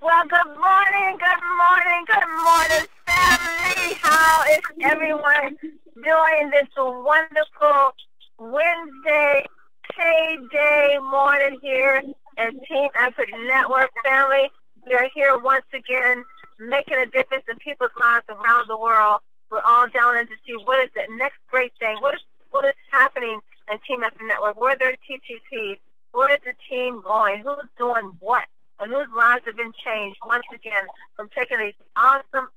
Well, good morning, family. How is everyone doing this wonderful Wednesday payday morning here at Team Effort Network, family? We are here once again making a difference in people's lives around the world. We're all down in to see what is the next great thing, what is happening in Team Effort Network, where there are TTPs, where is the team going, who's doing what, and whose lives have been changed once again from taking these awesome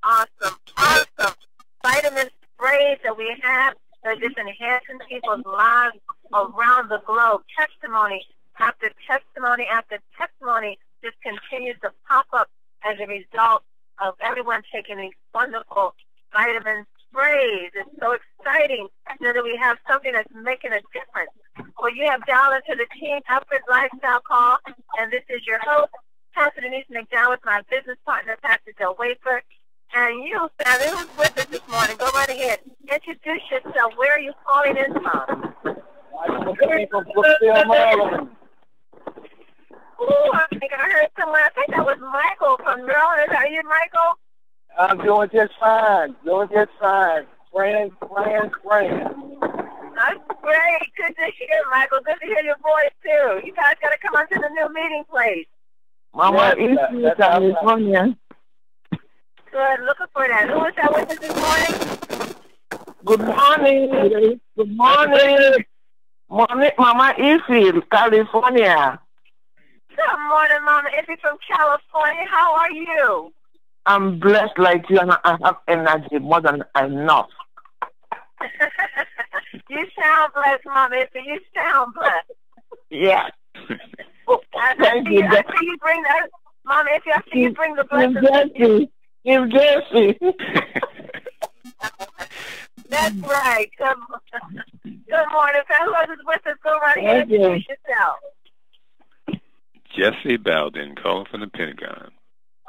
vitamin sprays that we have that are just enhancing people's lives around the globe. Testimony after testimony after testimony just continues to pop up as a result of everyone taking these wonderful vitamin sprays. It's so exciting that we have something that's making a difference. Well, you have dialed into the Team Effort Lifestyle Call, and this is your host, Pastor Denise McDowell, with my business partner, Pastor Del Wafer. And you, family, who's with us this morning? Go right ahead. Introduce yourself. Where are you calling in from? Ooh, I think I heard someone. I think that was Michael from Maryland. Are you Michael? I'm doing just fine. Praying. That's great. Good to hear, Michael. Good to hear your voice, too. You guys got to come on to the new meeting place. Mama, Intra, California. Good. Looking for that. Who is that with us this morning? Good morning. Mama Ify, California. Good morning, Mama Ify from California. How are you? I'm blessed like you, and I have energy more than enough. You sound blessed, Mama Ify. You sound blessed. Yeah. Thank you. I see you bring that, Mama Ify. I see you bring the blessing. Give Jesse. That's right. Good morning, fam. Who else is with us? Go right ahead and introduce yourself. Jesse Bowden, calling from the Pentagon.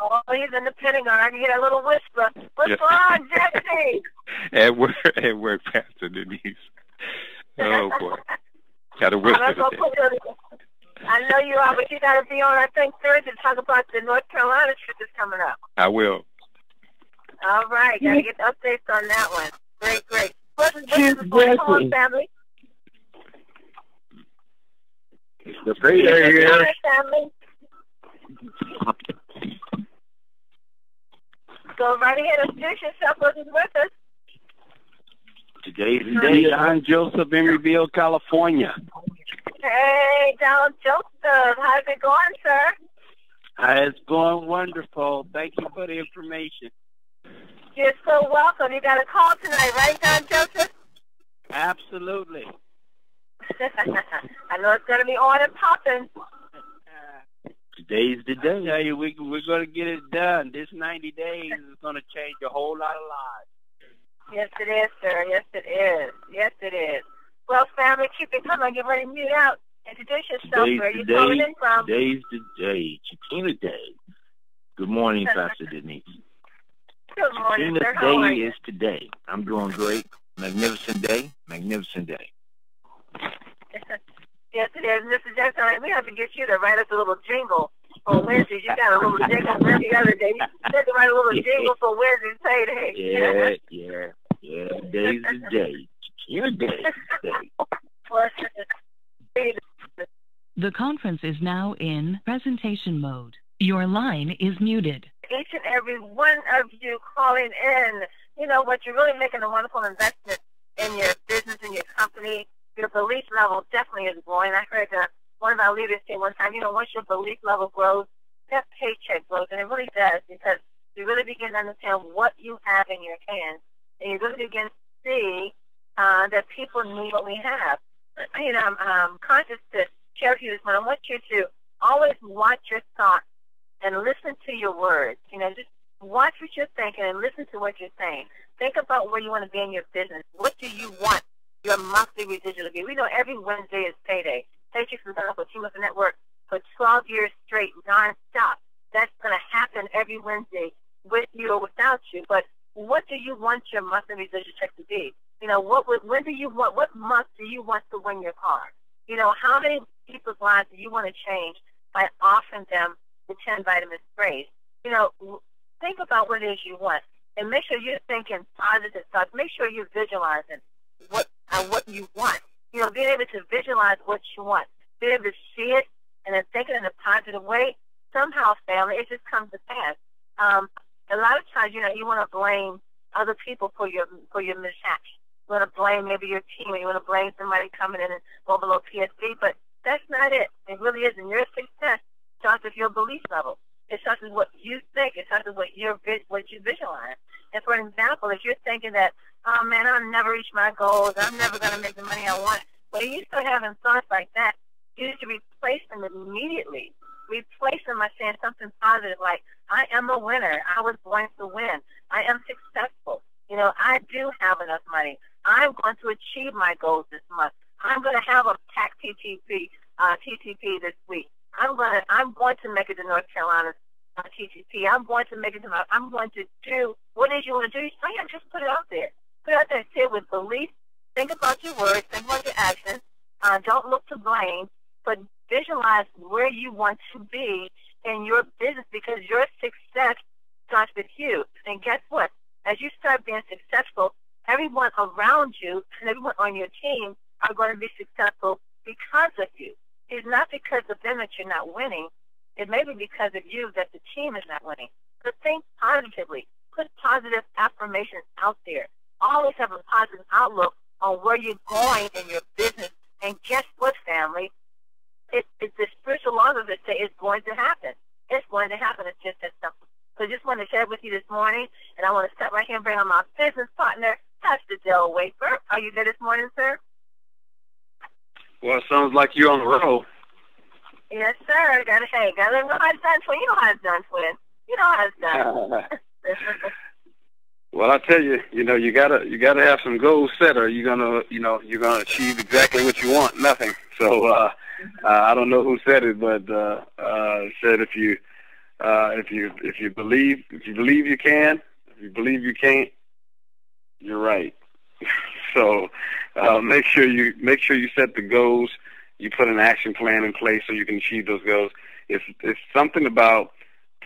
Oh, he's in the Pentagon. I can get a little whisper. What's going on, Jesse? At work, Pastor Denise. Oh, boy. Got a whisper today. I know you are, but you got to be on, I think, Thursday to talk about the North Carolina trip that's coming up. I will. All right. Got to get updates on that one. Great. What's going on, family? The prayer here. Family. Go right ahead and introduce yourself. Who's with us? Today's the day. I'm Joseph in Reveal, California. Hey, Donald Joseph. How's it going, sir? It's going wonderful. Thank you for the information. You're so welcome. You got a call tonight, right, Don Joseph? Absolutely. I know it's going to be on and popping. Today's the day. Hey, we're going to get it done. This 90 days is going to change a whole lot of lives. Yes, it is, sir. Yes, it is. Yes, it is. Well, family, keep it coming. Get ready to mute out. Introduce yourself. Where are you calling in from? Today's the day. Shakena Day. Good morning, Pastor Denise. Good morning, sir. Shakena Day is today. I'm doing great. Magnificent day. Yes, it is. Mr. Jackson, we have to get you to write us a little jingle for Wednesday. You got a little jingle for the other day. You had to write a little jingle for Wednesday payday. Yeah. Today's the day. Shakena Day. The conference is now in presentation mode. Your line is muted. Each and every one of you calling in, you know what, you're really making a wonderful investment in your business, in your company. Your belief level definitely is growing. I heard one of our leaders say one time, once your belief level grows, that paycheck grows, and it really does, because you really begin to understand what you have in your hands, and you really begin to see that people need what we have. I'm conscious to share with you this, but I want you to always watch your thoughts and listen to your words. Just watch what you're thinking and listen to what you're saying. Think about where you want to be in your business. What do you want your monthly residual to be? We know every Wednesday is payday. Paychecks has been up with Team Effort Network for 12 years straight, nonstop. That's going to happen every Wednesday with you or without you. But what do you want your monthly residual check to be? What month do you want to win your car? How many people's lives do you want to change by offering them the 10 vitamin sprays? you know, think about what it is you want, and make sure you're thinking positive thoughts. Make sure you're visualizing what you want. You know, being able to visualize what you want, being able to see it, and then think it in a positive way. Somehow, family, it just comes to pass. A lot of times, you know, you want to blame other people for your mishaps. You want to blame maybe your team, or you want to blame somebody coming in and go below PSD, but that's not it. It really isn't. Your success starts with your belief level. It starts with what you think. It starts with what you visualize. And for example, if you're thinking that, oh man, I'll never reach my goals, I'm never going to make the money I want, when you start having thoughts like that, you need to replace them immediately. Replace them by saying something positive like, I am a winner. I was born to win. I am successful. You know, I do have enough money. I'm going to achieve my goals this month. I'm going to have a PAC TTP this week. I'm going to make it to North Carolina's TTP. I'm going to make it to I'm going to do what it is you want to do. Just put it out there. Put it out there. Say it with belief. Think about your words. Think about your actions. Don't look to blame, but visualize where you want to be in your business, because your success starts with you. And guess what? As you start being successful, everyone around you and everyone on your team are going to be successful because of you. It's not because of them that you're not winning. It may be because of you that the team is not winning. So think positively. Put positive affirmations out there. Always have a positive outlook on where you're going in your business. And guess what, family? It's the spiritual laws of it say it's going to happen. It's going to happen. It's just that simple. So I just wanted to share with you this morning, and I want to step right here and bring on my business partner, Pastor Del Wafer. Are you there this morning, sir? Well, it sounds like you're on the road. Yes, sir. Gotta know how it's done, twin. You know how it's done, twin. You know how it's done. Well, I tell you, you gotta have some goals set, or you're gonna achieve exactly what you want. Nothing. So I don't know who said it, but said if you believe you can, if you believe you can't, you're right. So make sure you set the goals. You put an action plan in place so you can achieve those goals. It's something about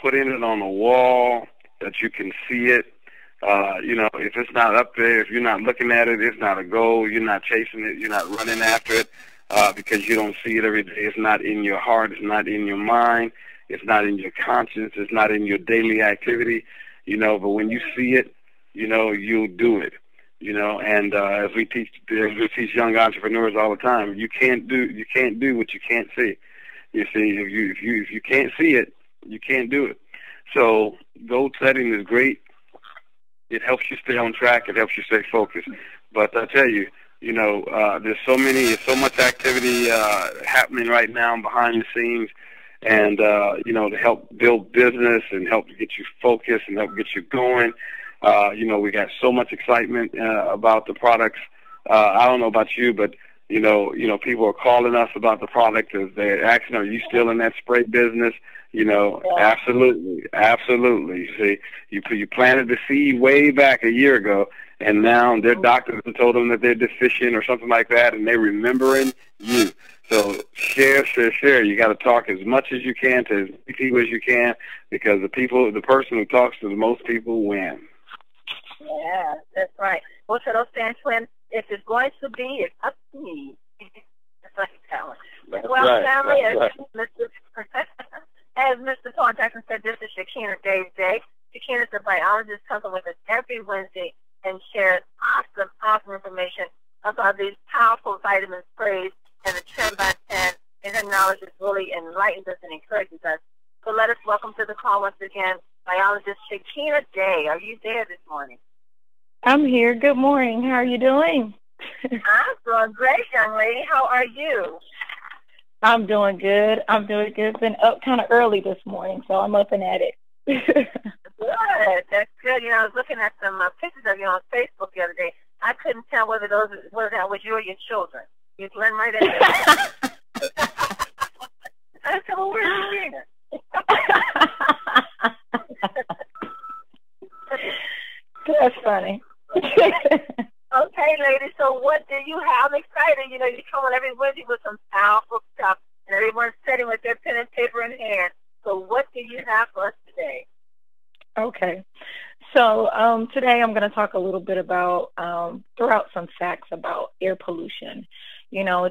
putting it on a wall that you can see it. If it's not up there, if you're not looking at it, it's not a goal. You're not chasing it. You're not running after it because you don't see it every day. It's not in your heart. It's not in your mind. It's not in your conscience. It's not in your daily activity. But when you see it, you'll do it. And as we teach young entrepreneurs all the time, you can't do what you can't see. You see, if you can't see it, you can't do it. So goal setting is great. It helps you stay on track. It helps you stay focused. But I tell you, there's so much activity happening right now behind the scenes, and to help build business and help get you focused and help get you going. We got so much excitement about the products. I don't know about you, but people are calling us about the product as they're asking, "Are you still in that spray business?" Absolutely. See, you planted the seed way back a year ago, and now their doctors have told them that they're deficient or something like that, and they're remembering you. So share. You got to talk as much as you can to as many people as you can, because the person who talks to the most people wins. Yeah, that's right. What's that old saying, twin? If it's going to be, it's up to me. That's like talent. Well, right, family, right. As Mr. Paul Jackson said, this is Shakena Day's Day. Shakena is a biologist, comes with us every Wednesday and shares awesome information about these powerful vitamin sprays and the 10x10. And her knowledge is really enlightens us and encourages us. So let us welcome to the call once again, biologist Shakena Day. Are you there this morning? I'm here. Good morning. How are you doing? I'm doing great, young lady. How are you? I'm doing good. It's been up kind of early this morning, so I'm up and at it. Good. That's good. I was looking at some pictures of you on Facebook the other day. I couldn't tell whether that was you or your children. You blend right in. I said, well, where's Shakena? That's funny. Okay, ladies, so what do you have? I'm excited. You come on every Wednesday with some powerful stuff, and everyone's sitting with their pen and paper in hand. So what do you have for us today? Okay. So today I'm going to talk a little bit about, throw out some facts about air pollution. You know,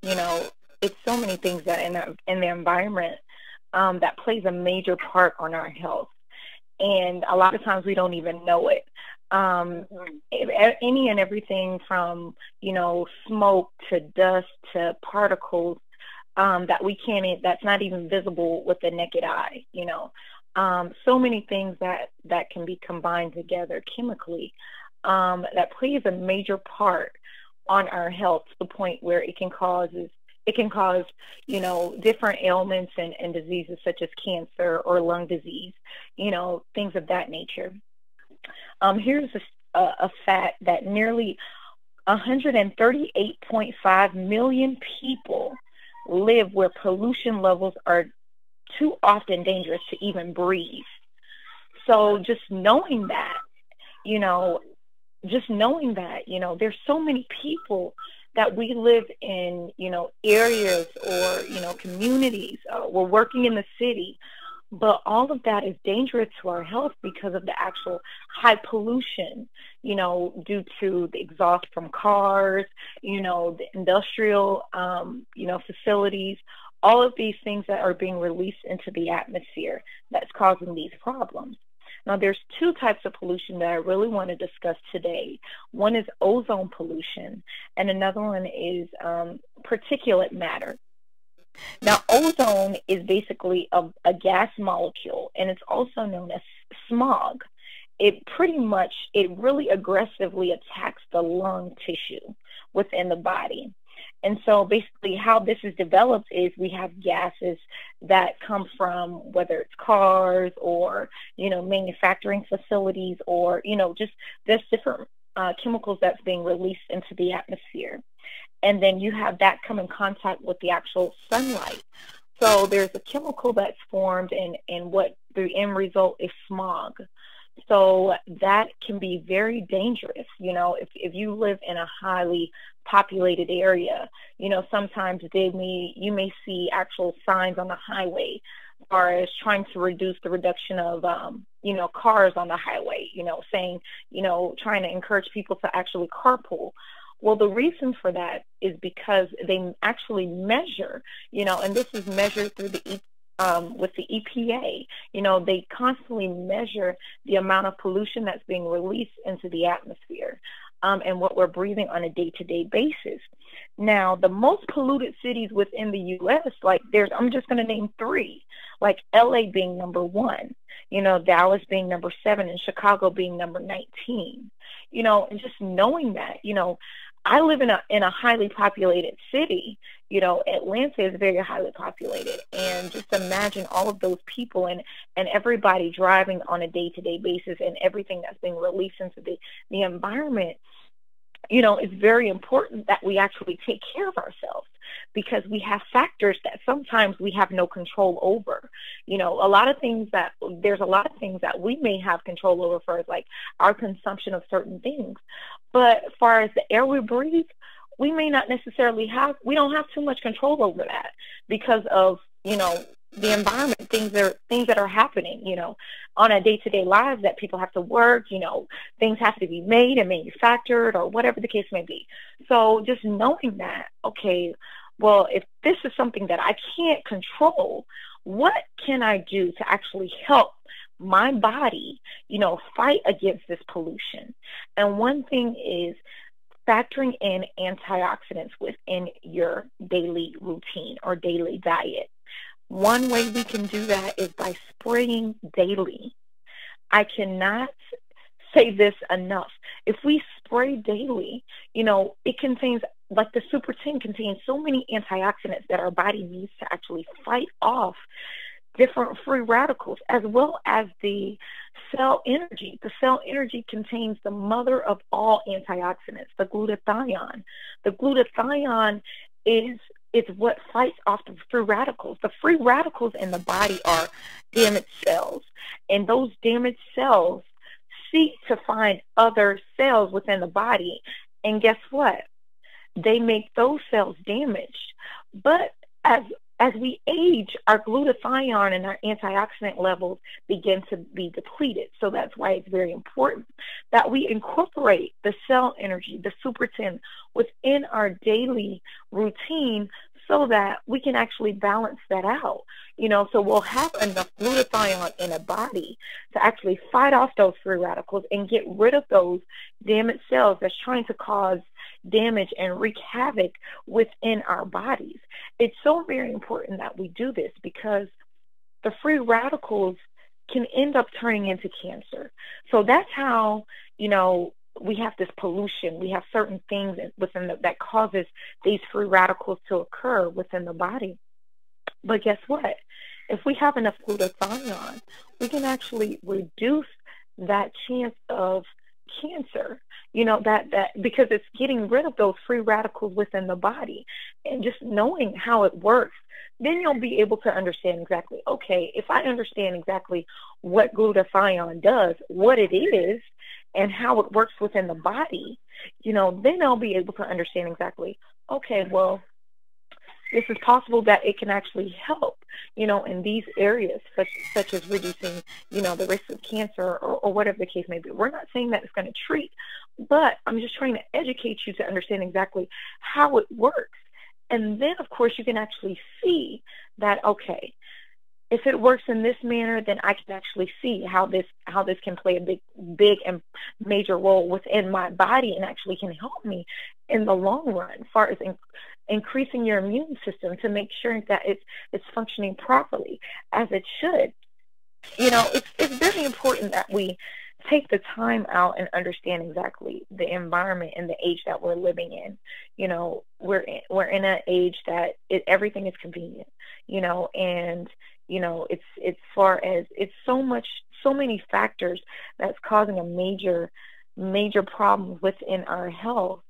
you know, it's so many things that in the environment that plays a major part on our health. And a lot of times we don't even know it. Any and everything from, smoke to dust to particles that we can't, that's not even visible with the naked eye, so many things that can be combined together chemically that plays a major part on our health to the point where it can cause, different ailments and diseases such as cancer or lung disease, things of that nature. Here's a fact that nearly 138.5 million people live where pollution levels are too often dangerous to even breathe. So just knowing that, there's so many people that we live in, areas or, communities, we're working in the city, but all of that is dangerous to our health because of the actual high pollution, due to the exhaust from cars, the industrial, facilities, all of these things that are being released into the atmosphere that's causing these problems. Now, there's two types of pollution that I really want to discuss today. One is ozone pollution, and another one is particulate matter. Now, ozone is basically a gas molecule, and it's also known as smog. It really aggressively attacks the lung tissue within the body. And so basically how this is developed is we have gases that come from whether it's cars or, manufacturing facilities or, just there's different chemicals that's being released into the atmosphere. And then you have that come in contact with the actual sunlight. So there's a chemical that's formed and what the end result is smog. So that can be very dangerous. If you live in a highly populated area, sometimes you may see actual signs on the highway as far as trying to reduce the reduction of, cars on the highway, saying, trying to encourage people to actually carpool. Well, the reason for that is because they actually measure, and this is measured through with the EPA, they constantly measure the amount of pollution that's being released into the atmosphere and what we're breathing on a day-to-day basis. Now, the most polluted cities within the U.S., I'm just going to name three, like LA being number 1, Dallas being number 7, and Chicago being number 19, and just knowing that, I live in a highly populated city. Atlanta is very highly populated, and just imagine all of those people and everybody driving on a day-to-day basis and everything that's being released into the environment. It's very important that we actually take care of ourselves because we have factors that sometimes we have no control over. There's a lot of things that we may have control over for, like our consumption of certain things. But as far as the air we breathe, we may not necessarily we don't have too much control over that because of, the environment, things that are happening, on a day-to-day lives that people have to work, things have to be made and manufactured or whatever the case may be. So just knowing that, okay, well, if this is something that I can't control, what can I do to actually help my body, fight against this pollution? And one thing is factoring in antioxidants within your daily routine or daily diet. One way we can do that is by spraying daily. I cannot say this enough. If we spray daily, it contains, like the Super 10 contains so many antioxidants that our body needs to actually fight off different free radicals, as well as the cell energy. The cell energy contains the mother of all antioxidants, the glutathione. The glutathione is what fights off the free radicals. The free radicals in the body are damaged cells, and those damaged cells seek to find other cells within the body, and guess what? They make those cells damaged. But as as we age, our glutathione and our antioxidant levels begin to be depleted. So that's why it's very important that we incorporate the cell energy, the super 10, within our daily routine so that we can actually balance that out. So we'll have enough glutathione in a body to actually fight off those free radicals and get rid of those damaged cells that's trying to cause damage and wreak havoc within our bodies. It's so very important that we do this because the free radicals can end up turning into cancer. So that's how, we have this pollution. We have certain things within that causes these free radicals to occur within the body. But guess what? If we have enough glutathione, we can actually reduce that chance of cancer, that because it's getting rid of those free radicals within the body. And just knowing how it works, then you'll be able to understand exactly, okay, if I understand exactly what glutathione does, what it is, and how it works within the body, then I'll be able to understand exactly, okay, well, this is possible that it can actually help, in these areas, such as reducing, the risk of cancer or whatever the case may be. We're not saying that it's going to treat, but I'm just trying to educate you to understand exactly how it works. And then, of course, you can actually see that, okay, if it works in this manner, then I can actually see how this can play a big and major role within my body and actually can help me in the long run as far as increasing your immune system to make sure that it's functioning properly as it should. It's very important that we take the time out and understand exactly the environment and the age that we're living in. We're in an age that everything is convenient, and it's far as it's so many factors that's causing a major problem within our health,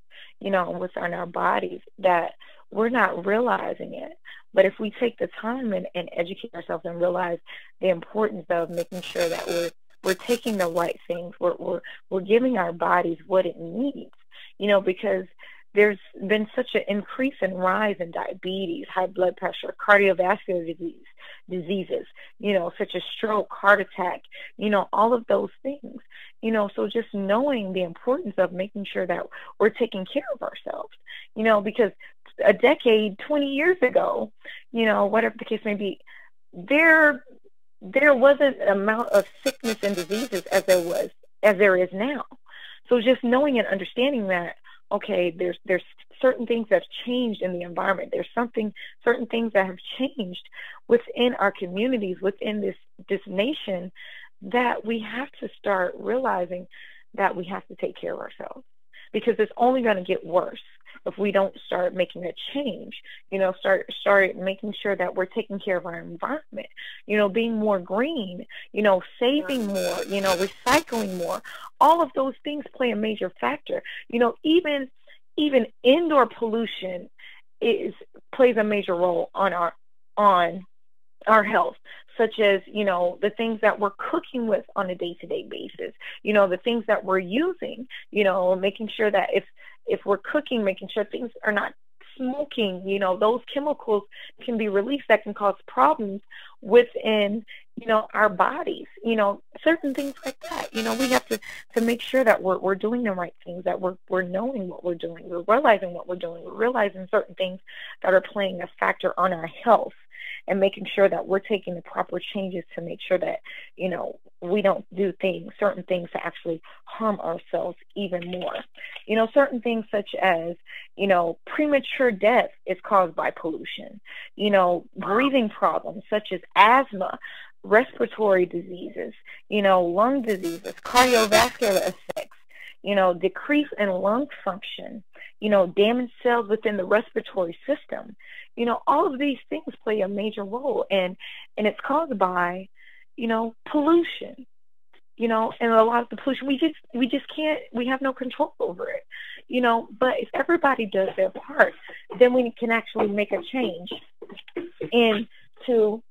within our bodies that we're not realizing it. But if we take the time and educate ourselves and realize the importance of making sure that we're taking the right things, we're giving our bodies what it needs, because there's been such an increase and rise in diabetes, high blood pressure, cardiovascular diseases, such as stroke, heart attack, all of those things, so just knowing the importance of making sure that we're taking care of ourselves, because a decade, 20 years ago, whatever the case may be, there wasn't an amount of sickness and diseases as there is now. So just knowing and understanding that, okay, there's certain things that have changed in the environment. There's certain things that have changed within our communities, within this nation, that we have to start realizing that we have to take care of ourselves, because it's only going to get worse if we don't start making a change, start making sure that we're taking care of our environment, being more green, saving more, recycling more. All of those things play a major factor. Even indoor pollution plays a major role on our health, such as, the things that we're cooking with on a day-to-day basis, the things that we're using, making sure that if we're cooking, making sure things are not smoking, those chemicals can be released that can cause problems within, our bodies, certain things like that. We have to make sure that we're doing the right things, that we're knowing what we're doing, we're realizing what we're doing, we're realizing certain things that are playing a factor on our health, and making sure that we're taking the proper changes to make sure that, we don't do certain things to actually harm ourselves even more. Certain things such as, premature death is caused by pollution, breathing problems such as asthma, respiratory diseases, lung diseases, cardiovascular effects, decrease in lung function, damaged cells within the respiratory system. All of these things play a major role, and it's caused by, pollution, and a lot of the pollution, we just can't, we have no control over it, but if everybody does their part, then we can actually make a change into,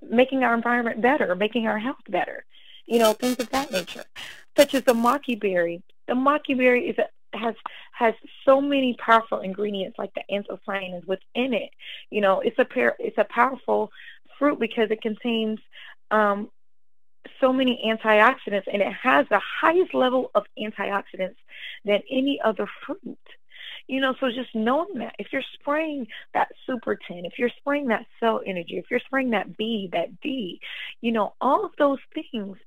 making our environment better, making our health better, things of that nature, such as the maki berry. The maki berry has so many powerful ingredients like the anthocyanins within it. You know, it's a powerful fruit because it contains so many antioxidants, and it has the highest level of antioxidants than any other fruit. You know, so just knowing that, if you're spraying that Super 10, if you're spraying that cell energy, if you're spraying that B, that D, you know, all of those things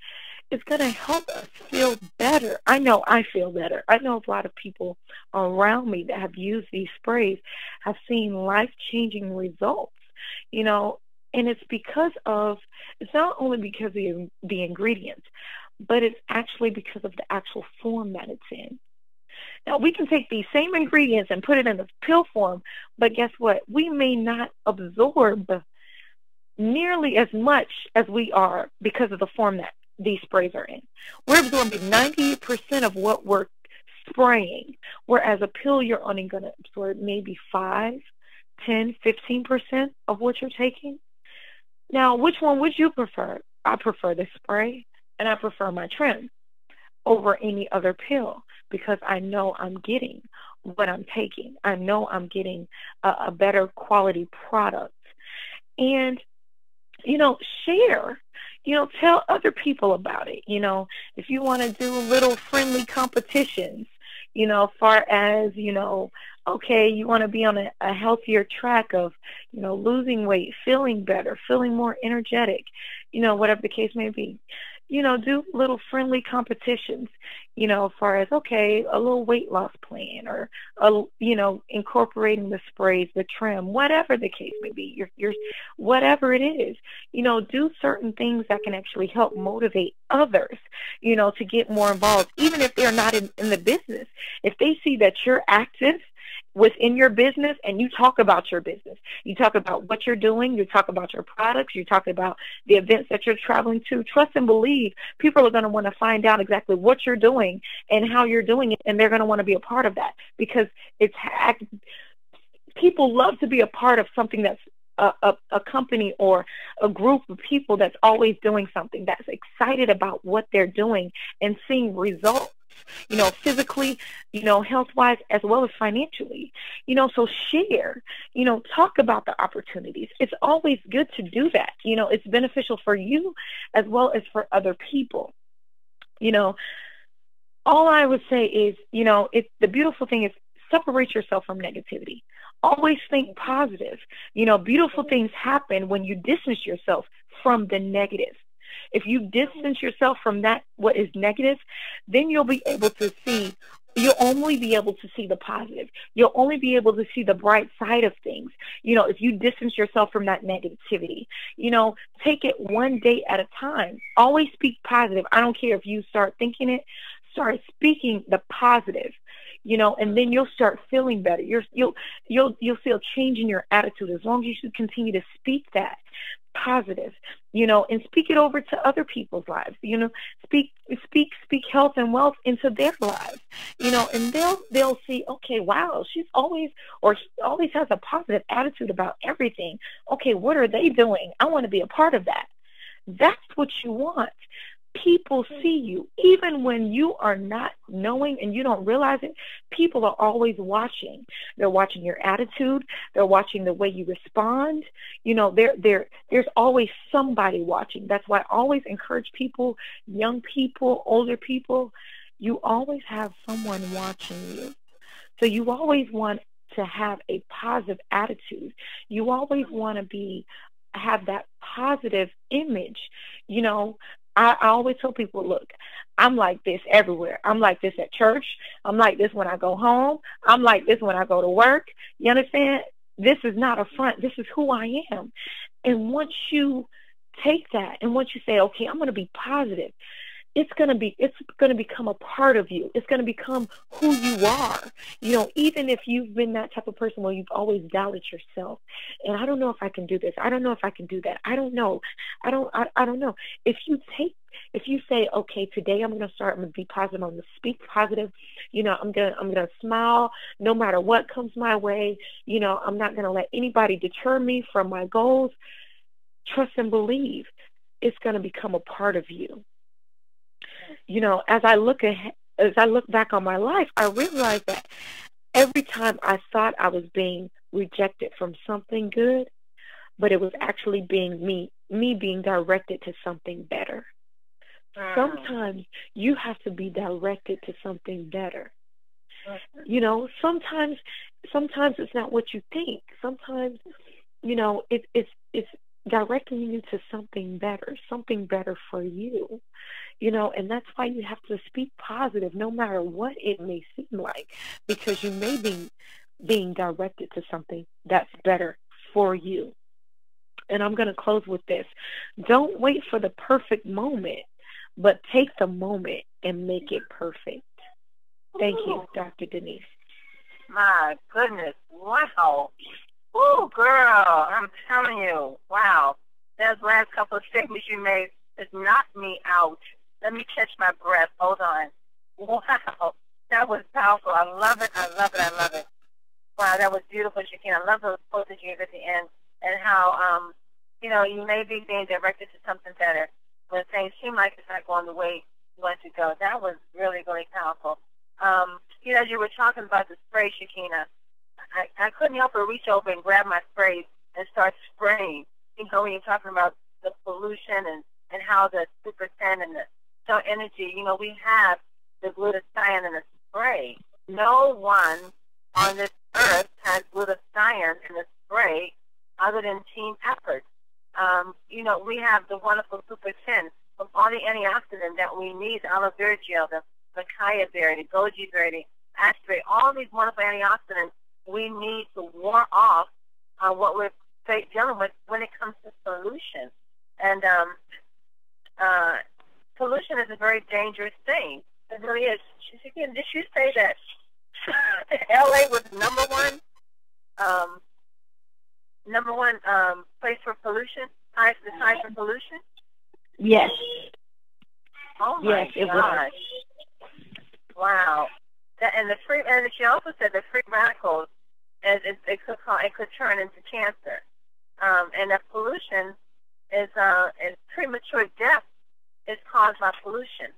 is going to help us feel better. I know I feel better. I know a lot of people around me that have used these sprays have seen life-changing results, you know, and it's not only because of the ingredients, but it's actually because of the actual form that it's in. Now, we can take these same ingredients and put it in a pill form, but guess what? We may not absorb nearly as much as we are because of the form that these sprays are in. We're absorbing 90% of what we're spraying, whereas a pill you're only going to absorb maybe 5, 10, 15% of what you're taking. Now, which one would you prefer? I prefer the spray, and I prefer my trim over any other pill because I know I'm getting what I'm taking. I know I'm getting a better quality product. And, you know, share, you know, tell other people about it. You know, if you want to do little friendly competitions, you know, as far as, you know, okay, you want to be on a healthier track of, you know, losing weight, feeling better, feeling more energetic, you know, whatever the case may be. You know, do little friendly competitions, you know, as far as, okay, a little weight loss plan or, you know, incorporating the sprays, the trim, whatever the case may be, your whatever it is, you know, do certain things that can actually help motivate others, you know, to get more involved, even if they're not in the business. If they see that you're active within your business and you talk about your business, you talk about what you're doing, you talk about your products, you talk about the events that you're traveling to, trust and believe people are going to want to find out exactly what you're doing and how you're doing it, and they're going to want to be a part of that because people love to be a part of something that's a company or a group of people that's always doing something, that's excited about what they're doing and seeing results, you know, physically, you know, health-wise, as well as financially, you know, so share, you know, talk about the opportunities. It's always good to do that. You know, it's beneficial for you as well as for other people. You know, all I would say is, you know, the beautiful thing is separate yourself from negativity. Always think positive. You know, beautiful things happen when you distance yourself from the negative. If you distance yourself from that, what is negative, then you'll be able to see, you'll only be able to see the positive. You'll only be able to see the bright side of things. You know, if you distance yourself from that negativity, you know, take it one day at a time. Always speak positive. I don't care if you start thinking it, start speaking the positive. You know, and then you'll start feeling better. You'll feel change in your attitude as long as you continue to speak that positive, you know, and speak it over to other people's lives. You know, speak health and wealth into their lives. You know, and they'll see, okay, wow, she always has a positive attitude about everything. Okay, what are they doing? I want to be a part of that. That's what you want. People see you. Even when you are not knowing and you don't realize it, people are always watching. They're watching your attitude. They're watching the way you respond. You know, there's always somebody watching. That's why I always encourage people, young people, older people, you always have someone watching you. So you always want to have a positive attitude. You always want to have that positive image. You know, I always tell people, look, I'm like this everywhere. I'm like this at church. I'm like this when I go home. I'm like this when I go to work. You understand? This is not a front. This is who I am. And once you take that and once you say, okay, I'm going to be positive, it's going to become a part of you. It's going to become who you are. You know, even if you've been that type of person where you've always doubted yourself, and I don't know if I can do this. I don't know if I can do that. I don't know. I don't know. If you say, okay, today I'm going to start, I'm going to be positive, I'm going to speak positive, you know, I'm going to smile no matter what comes my way. You know, I'm not going to let anybody deter me from my goals. Trust and believe it's going to become a part of you. You know, as I look as I look back on my life, I realized that every time I thought I was being rejected from something good, but it was actually being me being directed to something better. Sometimes you have to be directed to something better. You know, sometimes it's not what you think. Sometimes, you know, it's directing you to something better for you. You know, and that's why you have to speak positive no matter what it may seem like, because you may be being directed to something that's better for you. And I'm going to close with this. Don't wait for the perfect moment, but take the moment and make it perfect. Thank you, Dr. Denise. My goodness. Wow. Ooh, girl, I'm telling you. Wow. Those last couple of statements you made just knocked me out. Let me catch my breath. Hold on. Wow. That was powerful. I love it. I love it. I love it. Wow, that was beautiful, Shakena. I love those quotes that you gave at the end, and how, you know, you may be being directed to something better when things seem like it's not going the way you want to go. That was really, really powerful. You know, as you were talking about the spray, Shakena, I couldn't help but reach over and grab my spray and start spraying. You know, when you're talking about the pollution and how the Super 10 and the cell energy, you know, we have the glutathione in the spray. No one on this earth has glutathione in the spray other than team effort. You know, we have the wonderful Super 10 from all the antioxidants that we need, the aloe vera gel, the macaya berry, the goji berry, the asparagus, all these wonderful antioxidants we need to ward off what we're dealing with when it comes to pollution. And pollution is a very dangerous thing. It really is. Did you say that LA was number one place for pollution, highest for pollution? Yes. Oh my gosh! Wow. And she also said the free radicals, it could turn into cancer. And that pollution is premature death is caused by pollution.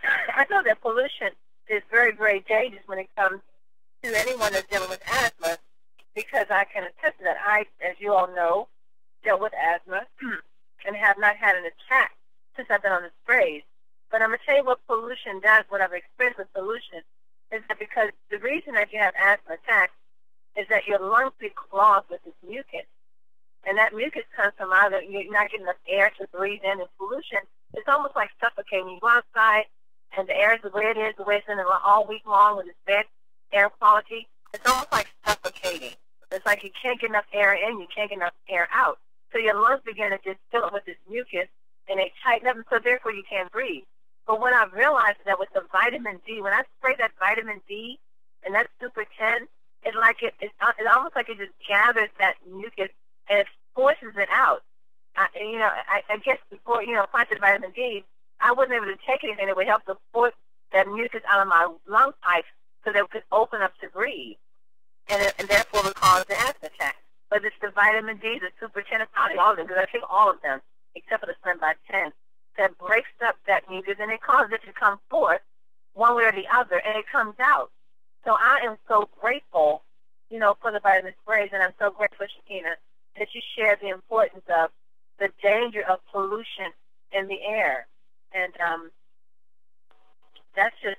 I know that pollution is very, very dangerous when it comes to anyone that's dealing with asthma, because I can attest to that. I, as you all know, dealt with asthma and have not had an attack since I've been on the sprays. But I'm going to tell you what pollution does, what I've experienced with pollution, is that because the reason that you have asthma attacks is that your lungs get clogged with this mucus. And that mucus comes from either you're not getting enough air to breathe in, and pollution is almost like suffocating. You go outside, and the air is the way it is, the way it's been all week long with this bad air quality. It's almost like suffocating. It's like you can't get enough air in, you can't get enough air out. So your lungs begin to just fill up with this mucus, and they tighten up, and so therefore you can't breathe. But what I've realized is that with the vitamin D, when I spray that vitamin D and that Super 10, it's almost like it just gathers that mucus and it forces it out. I guess before, planted vitamin D, I wasn't able to take anything that would help to force that mucus out of my lung pipes so that it could open up to breathe, and therefore would cause the asthma attack. But it's the vitamin D, the Super 10, and probably all of them, because I take all of them, except for the Slim by 10, that breaks up that mucus, and it causes it to come forth one way or the other, and it comes out. So I am so grateful, for the vitamin sprays, and I'm so grateful, Shakena, that you share the importance of the danger of pollution in the air. And that's just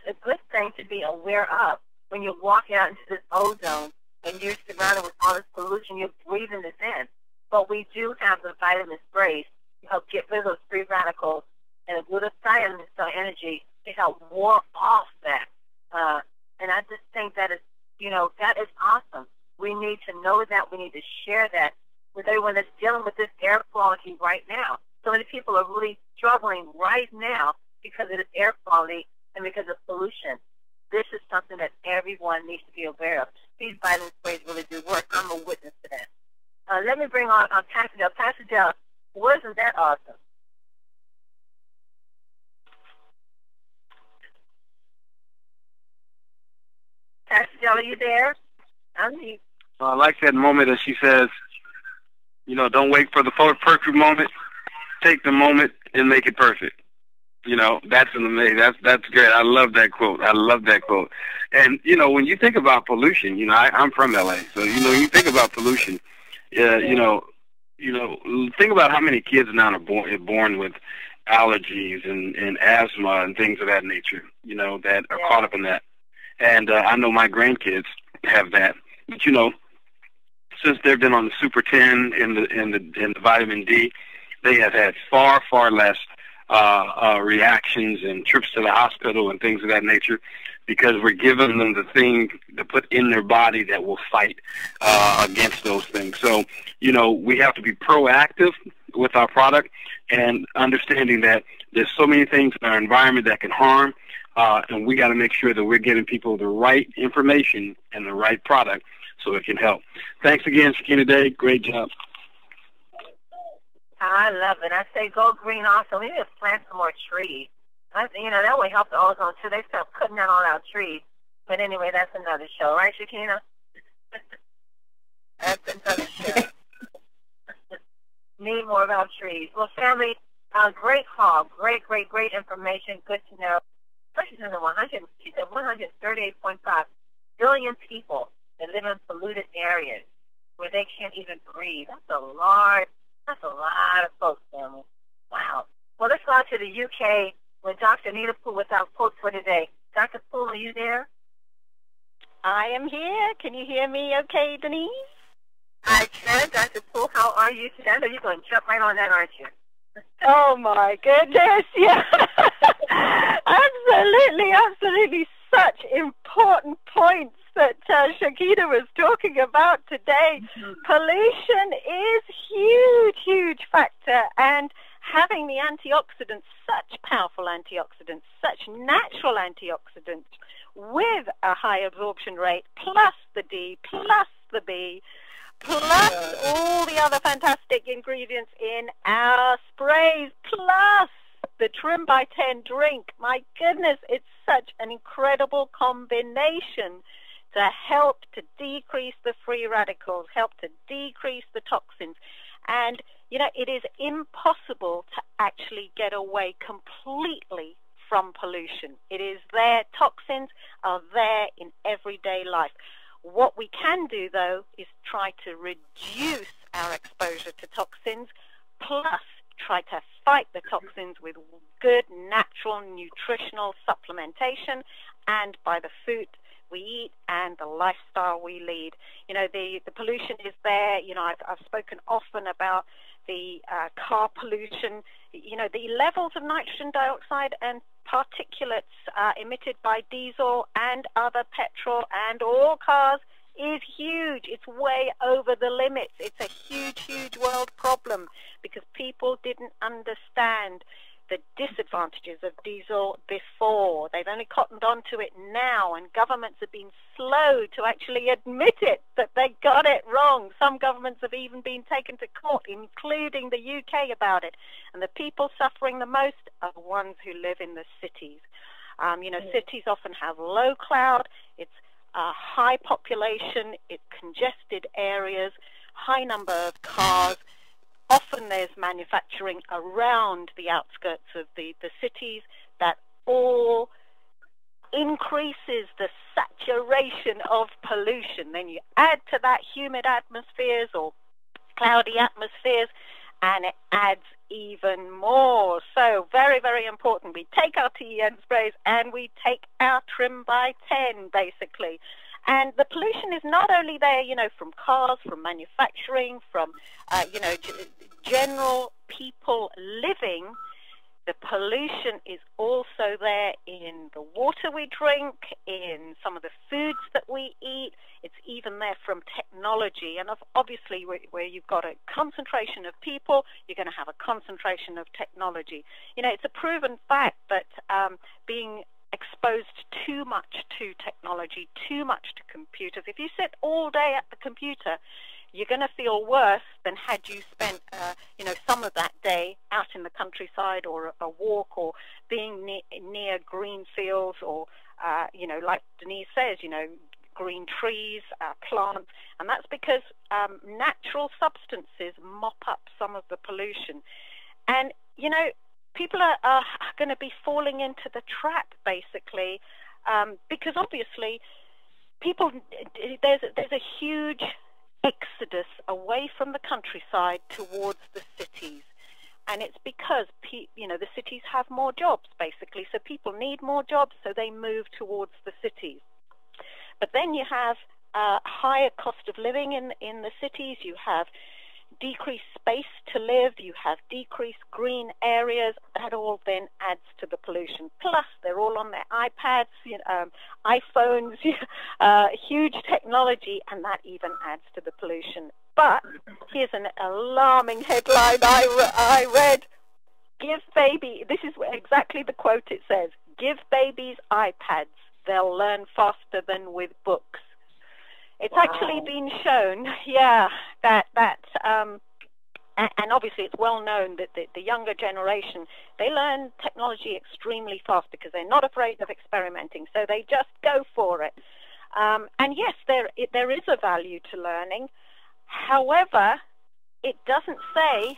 a good thing to be aware of when you're walking out into this ozone and you're surrounded with all this pollution, you're breathing this in. But we do have the vitamin sprays to help get rid of those free radicals and the glutathione and cell energy to help ward off that. And I just think that is, that is awesome. We need to know that. We need to share that with everyone that's dealing with this air quality right now. So many people are really struggling right now because of this air quality and because of pollution. This is something that everyone needs to be aware of. These vitamin sprays really do work. I'm a witness to that. Let me bring on Pastor Del. Pastor Del, wasn't that awesome? Pastor Del, are you there? I like that moment that she says, don't wait for the perfect moment. Take the moment and make it perfect. You know, that's an amazing. That's great. I love that quote. I love that quote. And you know, when you think about pollution, you know, I'm from LA, so you know, you think about pollution. You know, think about how many kids now are born with allergies and asthma and things of that nature. You know, that are caught up in that. And I know my grandkids have that. But you know, since they've been on the Super 10 and the vitamin D, they have had far less reactions and trips to the hospital and things of that nature, because we're giving them the thing to put in their body that will fight against those things. So, you know, we have to be proactive with our product and understanding that there's so many things in our environment that can harm, and we got to make sure that we're getting people the right information and the right product so it can help. Thanks again, Shakena Day. Great job. I love it. I say go green also. We need to plant some more trees. You know, that would help the ozone, too. They start cutting down all our trees. But anyway, that's another show. Right, Shakena? That's another show. Need more about trees. Well, family, great call. Great information. Good to know. Especially since she said 138.5 billion people that live in polluted areas where they can't even breathe. That's a lot of folks, family. Wow. Well, let's go out to the UK with Dr. Anita Poole with our quotes for today. Dr. Poole, are you there? I am here. Can you hear me okay, Denise? I can. Dr. Poole, how are you today? I know you're going to jump right on that, aren't you? Oh, my goodness, yeah. Absolutely. Such important points that Shakena was talking about today. Pollution is huge factor, and having the antioxidants, such powerful antioxidants, such natural antioxidants with a high absorption rate, plus the D, plus the B, plus all the other fantastic ingredients in our sprays, plus the Trim by 10 drink. My goodness, it's such an incredible combination to help to decrease the free radicals, help to decrease the toxins. And, you know, it is impossible to actually get away completely from pollution. It is there. Toxins are there in everyday life. What we can do, though, is try to reduce our exposure to toxins, plus try to fight the toxins with good, natural, nutritional supplementation and by the food we eat and the lifestyle we lead. You know, the pollution is there. You know, I've spoken often about the car pollution. You know, the levels of nitrogen dioxide and particulates emitted by diesel and other petrol and all cars is huge. It's way over the limits. It's a huge world problem because people didn't understand the disadvantages of diesel before. They've only cottoned onto it now, and governments have been slow to actually admit it, that they got it wrong. Some governments have even been taken to court, including the UK, about it. And the people suffering the most are the ones who live in the cities. You know, cities often have low cloud. It's a high population, it's congested areas, high number of cars. Often there's manufacturing around the outskirts of the cities that all increases the saturation of pollution. Then you add to that humid atmospheres or cloudy atmospheres, and it adds even more. So very important. We take our TEN sprays and we take our Trim by 10, basically. And the pollution is not only there, you know, from cars, from manufacturing, from, you know, general people living. The pollution is also there in the water we drink, in some of the foods that we eat. It's even there from technology. And obviously, where you've got a concentration of people, you're going to have a concentration of technology. You know, it's a proven fact that being exposed too much to technology, too much to computers. If you sit all day at the computer, you're going to feel worse than had you spent, you know, some of that day out in the countryside or a walk or being near green fields or, you know, like Denise says, you know, green trees, plants. And that's because natural substances mop up some of the pollution. And, you know, people are going to be falling into the trap, basically, because obviously there's a huge exodus away from the countryside towards the cities. And it's because, the cities have more jobs, basically. So people need more jobs, so they move towards the cities. But then you have higher cost of living in the cities. You have decreased space to live. You have decreased green areas. That all then adds to the pollution. Plus, they're all on their iPads, iPhones, huge technology, and that even adds to the pollution. But here's an alarming headline I read. This is exactly the quote it says, "Give babies iPads. They'll learn faster than with books." It's actually been shown, and obviously it's well known that the younger generation, they learn technology extremely fast because they're not afraid of experimenting, so they just go for it. And yes, there is a value to learning. However, it doesn't say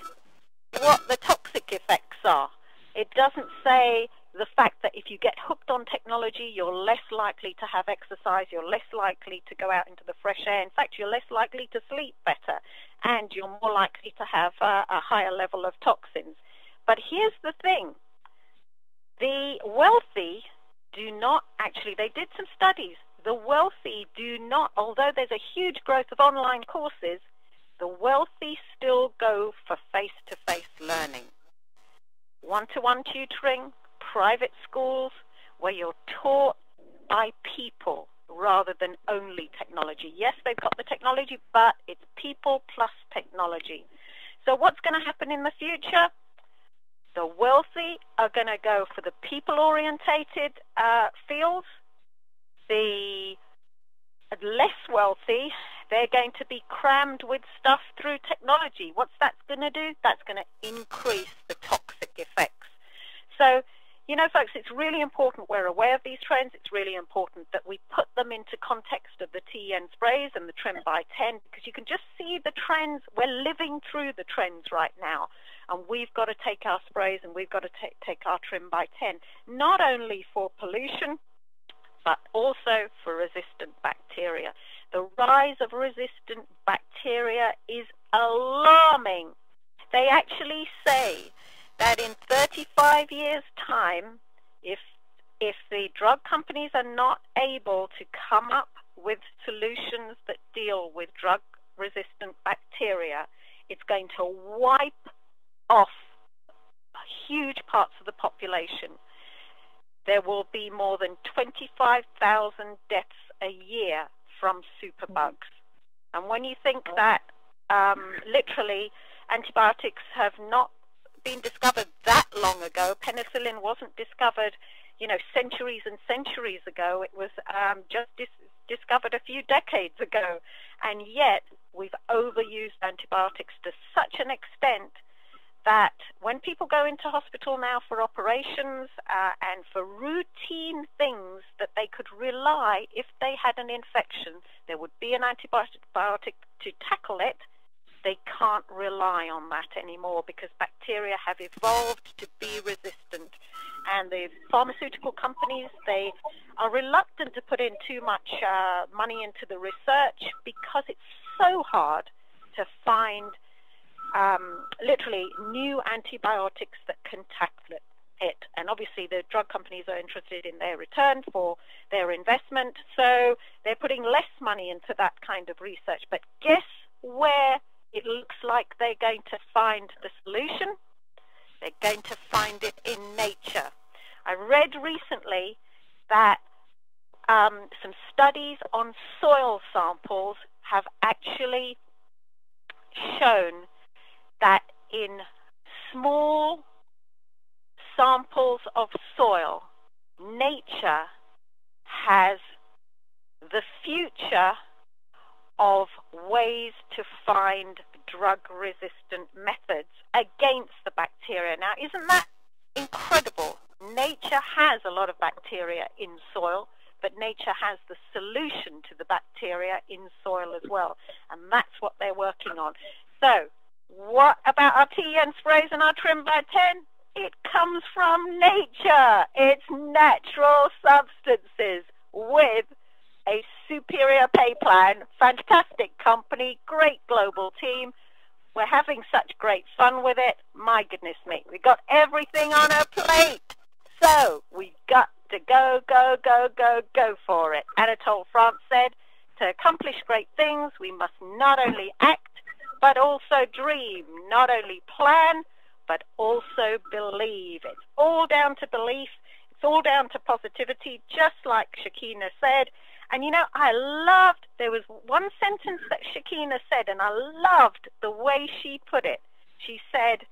what the toxic effects are. It doesn't say the fact that if you get hooked on technology, you're less likely to have exercise, you're less likely to go out into the fresh air. In fact, you're less likely to sleep better, and you're more likely to have a higher level of toxins. But here's the thing. The wealthy do not actually, they did some studies, the wealthy do not, although there's a huge growth of online courses, the wealthy still go for face-to-face learning. One-to-one tutoring, private schools, where you're taught by people rather than only technology. Yes, they've got the technology, but it's people plus technology. So what's going to happen in the future? The wealthy are going to go for the people-orientated fields. The less wealthy, they're going to be crammed with stuff through technology. What's that going to do? That's going to increase the toxic effects. So, folks, it's really important we're aware of these trends. It's really important that we put them into context of the TEN sprays and the trim by 10, because you can just see the trends. We're living through the trends right now, and we've got to take our sprays and we've got to take our trim by 10, not only for pollution, but also for resistant bacteria. The rise of resistant bacteria is alarming. They actually say that in 35 years' time, if the drug companies are not able to come up with solutions that deal with drug-resistant bacteria, it's going to wipe off huge parts of the population. There will be more than 25,000 deaths a year from superbugs. And when you think that literally antibiotics have not been discovered that long ago, penicillin wasn't discovered, centuries and centuries ago. It was just discovered a few decades ago. And yet we've overused antibiotics to such an extent that when people go into hospital now for operations and for routine things that they could rely, if they had an infection, there would be an antibiotic to tackle it. They can't rely on that anymore because bacteria have evolved to be resistant. And the pharmaceutical companies, they are reluctant to put in too much money into the research because it's so hard to find literally new antibiotics that can tackle it. And obviously the drug companies are interested in their return for their investment, so they're putting less money into that kind of research. But guess where it looks like they're going to find the solution? They're going to find it in nature. I read recently that some studies on soil samples have actually shown that in small samples of soil, nature has the future of ways to find drug-resistant methods against the bacteria. Now, isn't that incredible? Nature has a lot of bacteria in soil, but nature has the solution to the bacteria in soil as well, and that's what they're working on. So, what about our TEN sprays and our trim by 10? It comes from nature. It's natural substances with a superior pay plan, fantastic company, great global team. We're having such great fun with it. My goodness me, we got everything on our plate. So we got to go, go, go, go, go for it. Anatole France said, to accomplish great things, we must not only act, but also dream, not only plan, but also believe. It's all down to belief. It's all down to positivity, just like Shakena said. And you know, I loved, there was one sentence that Shakena said, and I loved the way she put it. She said,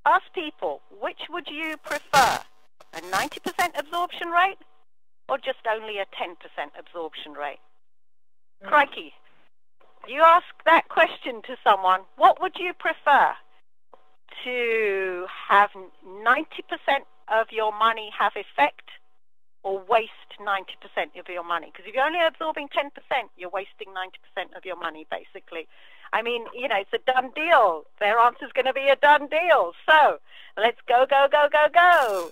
ask people, which would you prefer? A 90% absorption rate or just only a 10% absorption rate? Crikey. You ask that question to someone, what would you prefer? To have 90% of your money have effect or waste 90% of your money? Because if you're only absorbing 10%, you're wasting 90% of your money, basically. I mean, you know, it's a done deal. Their answer's going to be a done deal. So let's go, go, go, go, go.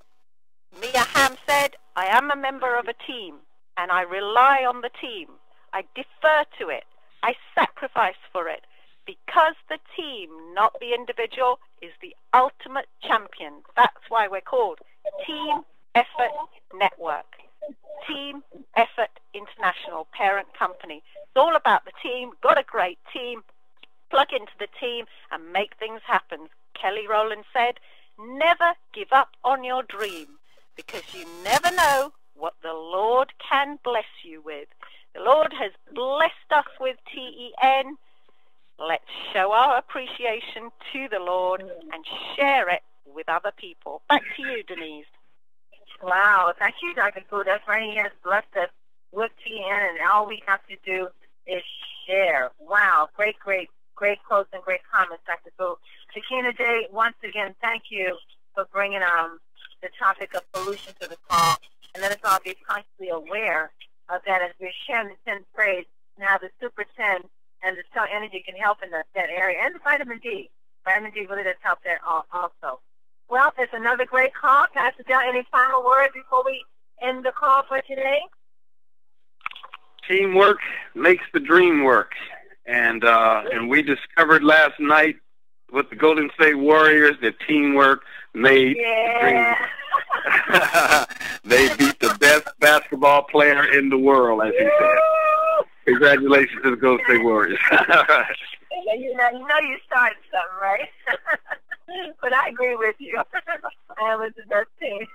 Mia Hamm said, I am a member of a team, and I rely on the team. I defer to it. I sacrifice for it. Because the team, not the individual, is the ultimate champion. That's why we're called Team Effort Network. Team Effort International, parent company. It's all about the team. Got a great team. Plug into the team and make things happen. Kelly Rowland said, never give up on your dream, because you never know what the Lord can bless you with. The Lord has blessed us with TEN. Let's show our appreciation to the Lord and share it with other people. Back to you, Denise. Wow, thank you, Dr. Fu. That's right. He has blessed us with TN, and all we have to do is share. Wow, great, great, great quotes and great comments, Dr. Fu. Shakena Day, once again, thank you for bringing the topic of pollution to the call, and let us all be consciously aware of that as we're sharing the 10 phrase, and how the Super 10 and the cell energy can help in that area, and the vitamin D. Vitamin D really does help there also. Well, it's another great call. Pastor Del, any final words before we end the call for today? Teamwork makes the dream work. And we discovered last night with the Golden State Warriors that teamwork made the dream work. They beat the best basketball player in the world, as he said. Congratulations to the Golden State Warriors. You know you started something, right? But I agree with you. That was the best team.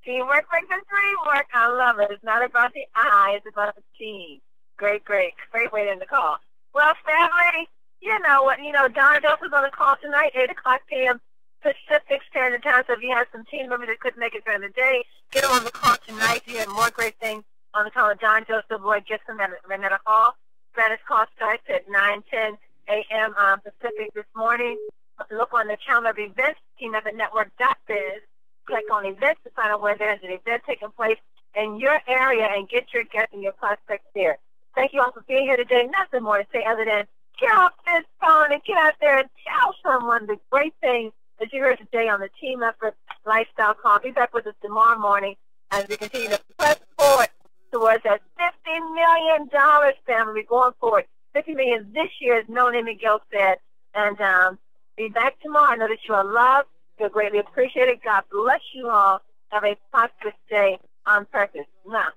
Teamwork makes the dream work. I love it. It's not about the I, it's about the team. Great, great. Great way to end the call. Well, family, you know what? You know, Don Joseph's on the call tonight, 8 o'clock p.m. Pacific Standard Time. So if you have some team members that couldn't make it during the day, get them on the call tonight. You have more great things on the call with Don Joseph, Lloyd Gibson, and Renetta Hall. Spanish call starts at 9:10 a.m. Pacific this morning. Look on the calendar of events, teameffortnetwork.biz. Click on events to find out where there's an event taking place in your area and get your guests and your prospects there. Thank you all for being here today. Nothing more to say other than get off this phone and get out there and tell someone the great things that you heard today on the Team Effort Lifestyle Call. Be back with us tomorrow morning as we continue to press forward towards that $50 million, family. We're going forward. $50 million this year, as Melanie Miguel said. And be back tomorrow. I know that you are loved. You're greatly appreciated. God bless you all. Have a prosperous day on purpose. Now.